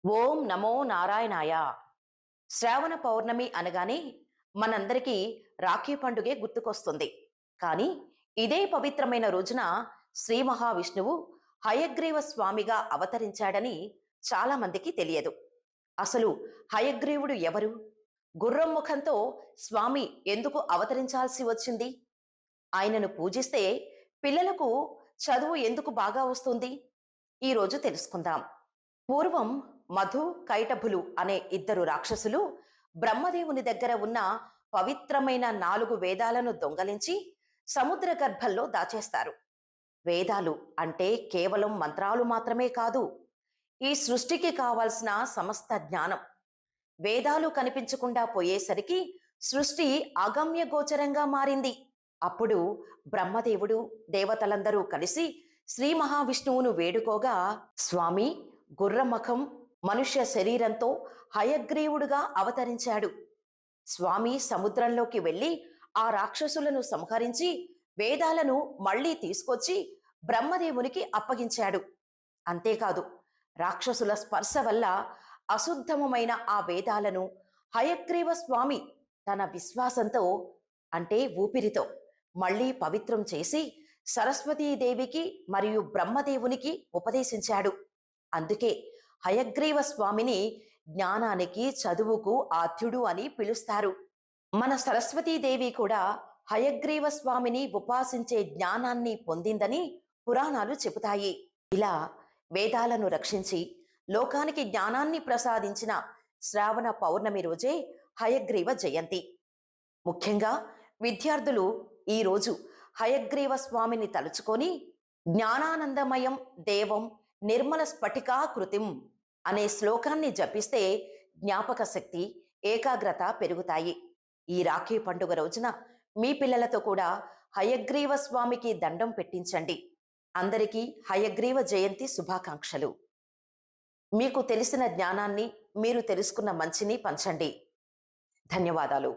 ఓం నమో నారాయణాయ. శ్రావణ పౌర్ణమి అనగానే మనందరికీ రాఖీ పండుగే గుర్తుకొస్తుంది. కానీ ఇదే పవిత్రమైన రోజున శ్రీ మహావిష్ణువు హయగ్రీవ స్వామిగా అవతరించాడని చాలా మందికి తెలియదు. అసలు హయగ్రీవుడు ఎవరు? గుర్రం ముఖంతో స్వామి ఎందుకు అవతరించాల్సి వచ్చింది? ఆయనను పూజిస్తే పిల్లలకు చదువు ఎందుకు బాగా వస్తుంది? ఈరోజు తెలుసుకుందాం. పూర్వం మధు కైటభులు అనే ఇద్దరు రాక్షసులు బ్రహ్మదేవుని దగ్గర ఉన్న పవిత్రమైన 4 వేదాలను దొంగలించి సముద్ర గర్భంలో దాచేస్తారు. వేదాలు అంటే కేవలం మంత్రాలు మాత్రమే కాదు, ఈ సృష్టికి కావాల్సిన సమస్త జ్ఞానం. వేదాలు కనిపించకుండా పోయేసరికి సృష్టి అగమ్య గోచరంగా మారింది. అప్పుడు బ్రహ్మదేవుడు దేవతలందరూ కలిసి శ్రీ మహావిష్ణువును వేడుకోగా, స్వామి గుర్రమఖం మనుష్య శరీరంతో హయగ్రీవుడుగా అవతరించాడు. స్వామి సముద్రంలోకి వెళ్లి ఆ రాక్షసులను సంహరించి వేదాలను మళ్లీ తీసుకొచ్చి బ్రహ్మదేవునికి అప్పగించాడు. అంతేకాదు, రాక్షసుల స్పర్శ వల్ల అశుద్ధమైన ఆ వేదాలను హయగ్రీవ స్వామి తన విశ్వాసంతో, అంటే ఊపిరితో మళ్లీ పవిత్రం చేసి సరస్వతీదేవికి మరియు బ్రహ్మదేవునికి ఉపదేశించాడు. అందుకే హయగ్రీవ స్వామిని జ్ఞానానికి చదువుకు ఆద్యుడు అని పిలుస్తారు. మన సరస్వతీదేవి కూడా హయగ్రీవ స్వామిని ఉపాసించే జ్ఞానాన్ని పొందిందని పురాణాలు చెబుతాయి. ఇలా వేదాలను రక్షించి లోకానికి జ్ఞానాన్ని ప్రసాదించిన శ్రావణ పౌర్ణమి రోజే హయగ్రీవ జయంతి. ముఖ్యంగా విద్యార్థులు ఈరోజు హయగ్రీవ స్వామిని తలుచుకొని జ్ఞానానందమయం దేవం నిర్మల స్ఫటికాకృతిం అనే శ్లోకాన్ని జపిస్తే జ్ఞాపక శక్తి, ఏకాగ్రత పెరుగుతాయి. ఈ రాఖీ పండుగ రోజున మీ పిల్లలతో కూడా హయగ్రీవ స్వామికి దండం పెట్టించండి. అందరికీ హయగ్రీవ జయంతి శుభాకాంక్షలు. మీకు తెలిసిన జ్ఞానాన్ని, మీరు తెలుసుకున్న మంచిని పంచండి. ధన్యవాదాలు.